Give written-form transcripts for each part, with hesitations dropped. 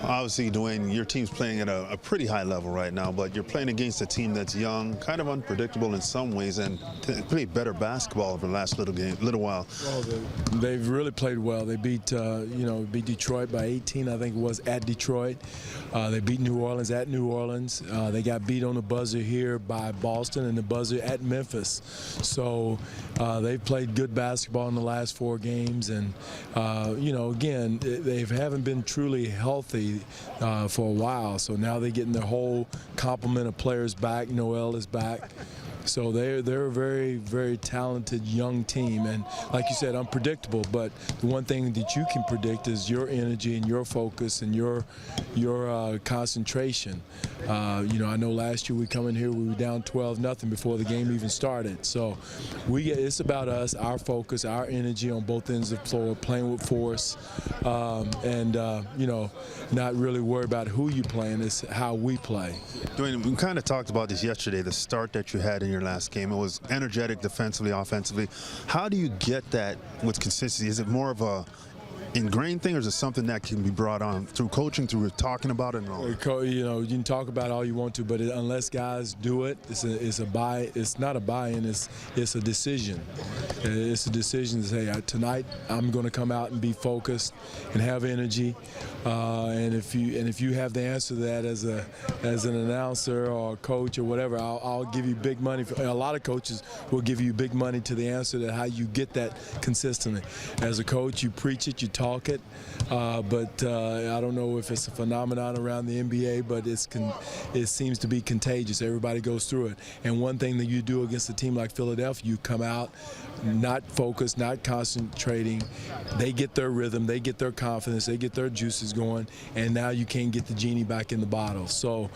Obviously, Dwane, your team's playing at a pretty high level right now, but you're playing against a team that's young, kind of unpredictable in some ways, and played better basketball over the last little while. Well, they've really played well. They beat beat Detroit by 18, I think it was, at Detroit. They beat New Orleans at New Orleans. They got beat on the buzzer here by Boston and the buzzer at Memphis. So they've played good basketball in the last 4 games, and again, they haven't been truly healthy for a while. So now they're getting their whole complement of players back. Noel is back. So they're a very, very talented young team, and like you said, unpredictable. But the one thing that you can predict is your energy and your focus and your concentration. I know last year we come in here, we were down 12-0 before the game even started. So it's about us, our focus, our energy on both ends of the floor, playing with force, and not really worry about who you playing. It's how we play. Dwane, we kind of talked about this yesterday. The start that you had in your last game, it was energetic defensively, offensively. How do you get that with consistency? Is it more of a ingrained thing, or is it something that can be brought on through coaching, through talking about it and all? You can talk about it all you want to, but unless guys do it, it's not a buy-in, it's a decision. It's a decision to say, tonight I'm going to come out and be focused and have energy. And if you have the answer to that as an announcer or a coach or whatever, I'll give you big money. A lot of coaches will give you big money to the answer to how you get that consistently. As a coach, you preach it, you talk it, but I don't know if it's a phenomenon around the NBA, but it seems to be contagious. Everybody goes through it. And one thing that you do against a team like Philadelphia, you come out not focused, not concentrating. They get their rhythm, they get their confidence, they get their juices going, and now you can't get the genie back in the bottle. So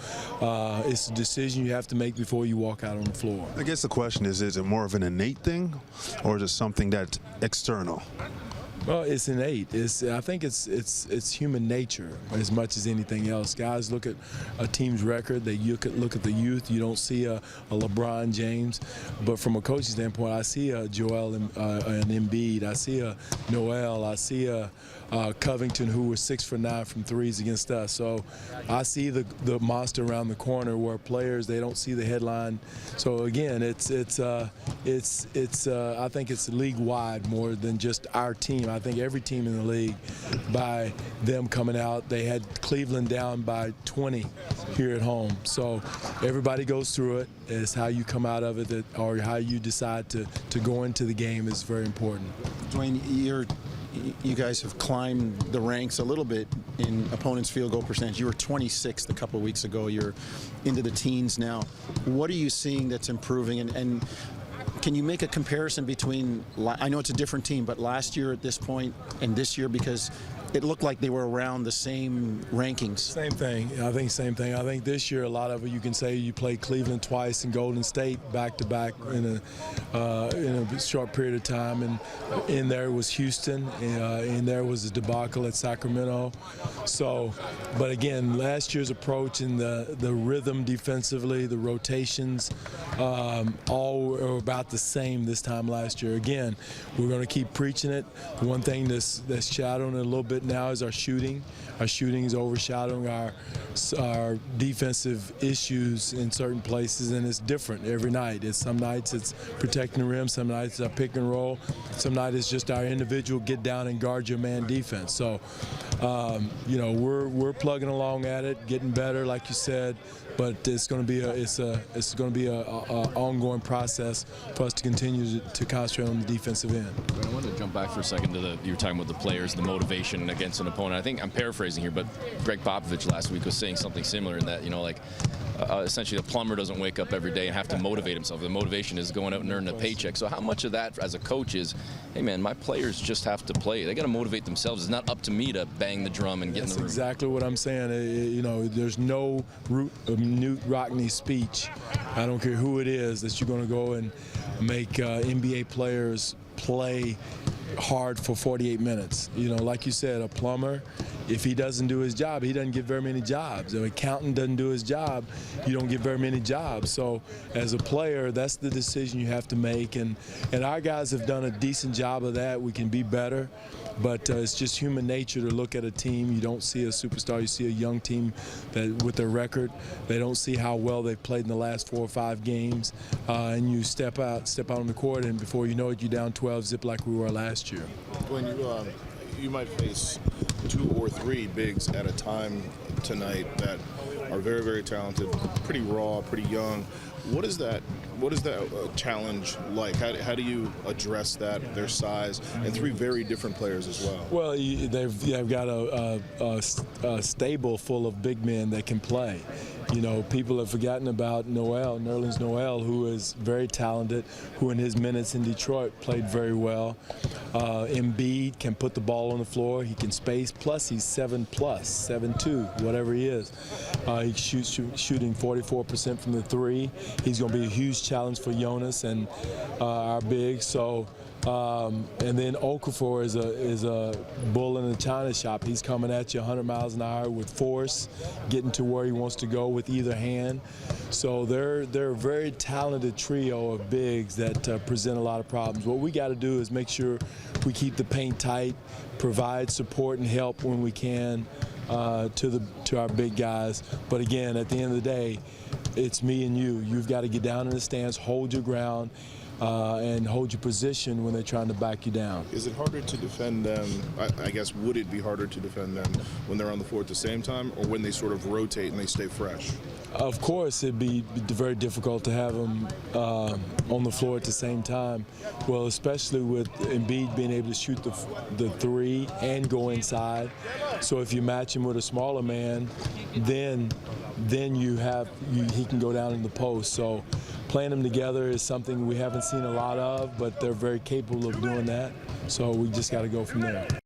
it's a decision you have to make before you walk out on the floor. I guess the question is it more of an innate thing, or is it something that's external? Well, it's innate. I think it's human nature as much as anything else. Guys look at a team's record. You could look at the youth. You don't see a LeBron James, but from a coaching standpoint, I see a Joel and Embiid. I see a Noel. I see a Covington, who was 6 for 9 from threes against us. So I see the monster around the corner where players, they don't see the headline. So again, I think it's league-wide more than just our team. I think every team in the league, by them coming out, they had Cleveland down by 20 here at home. So everybody goes through it. It's how you come out of it, or how you decide to go into the game is very important. Dwane, you guys have climbed the ranks a little bit in opponents' field goal percentage. You were 26th a couple of weeks ago. You're into the teens now. What are you seeing that's improving? And can you make a comparison between, I know it's a different team, but last year at this point and this year, because it looked like they were around the same rankings? Same thing. I think same thing. I think this year a lot of it, you can say you played Cleveland twice and Golden State back-to-back in a short period of time. And in there was Houston. In there was a debacle at Sacramento. So, but again, last year's approach and the rhythm defensively, the rotations, all are about the same this time last year. Again, we're going to keep preaching it. The one thing that's shadowing it a little bit now is our shooting. Our shooting is overshadowing our defensive issues in certain places, and it's different every night. Some nights it's protecting the rim, some nights it's our pick and roll, some nights it's just our individual get down and guard your man defense. So, we're plugging along at it, getting better, like you said, but it's going to be a ongoing process for us to continue to concentrate on the defensive end. I wanted to jump back for a second to you were talking about the players, the motivation against an opponent. I think I'm paraphrasing here, but Greg Popovich last week was saying something similar in that, essentially the plumber doesn't wake up every day and have to motivate himself. The motivation is going out and earning a paycheck. So how much of that as a coach is, hey man, my players just have to play. They got to motivate themselves. It's not up to me to bang the drum and get in the room. That's exactly what I'm saying. There's no Newt Rockney speech. I don't care who it is that you're going to go and make NBA players play hard for 48 minutes. Like you said, a plumber, if he doesn't do his job, he doesn't get very many jobs. If an accountant doesn't do his job, you don't get very many jobs. So as a player, that's the decision you have to make. And our guys have done a decent job of that. We can be better. But it's just human nature to look at a team. You don't see a superstar. You see a young team that, with their record, they don't see how well they've played in the last 4 or 5 games. And you step out on the court, and before you know it, you're down 12 zip like we were last year. When you might face 2 or 3 bigs at a time tonight that are very, very talented, pretty raw, pretty young. What is that challenge like? How do you address that, their size, and 3 very different players as well? Well, they've got a stable full of big men that can play. You know, people have forgotten about Nerlens Noel, who is very talented, who in his minutes in Detroit played very well. Embiid can put the ball on the floor. He can space. Plus, he's 7+, whatever he is. He's shooting 44% from the 3. He's going to be a huge challenge for Jonas and our bigs. So. And then Okafor is a bull in the china shop. He's coming at you 100 miles an hour with force, getting to where he wants to go with either hand. So they're a very talented trio of bigs that present a lot of problems. What we got to do is make sure we keep the paint tight, provide support and help when we can to our big guys. But again, at the end of the day, it's me and you. You've got to get down in the stance, hold your ground, and hold your position when they're trying to back you down. Is it harder to defend them? I guess, would it be harder to defend them when they're on the floor at the same time, or when they sort of rotate and they stay fresh? Of course, it'd be very difficult to have them on the floor at the same time. Well, especially with Embiid being able to shoot the 3 and go inside. So if you match him with a smaller man, then he can go down in the post. So playing them together is something we haven't seen a lot of, but they're very capable of doing that. So we just got to go from there.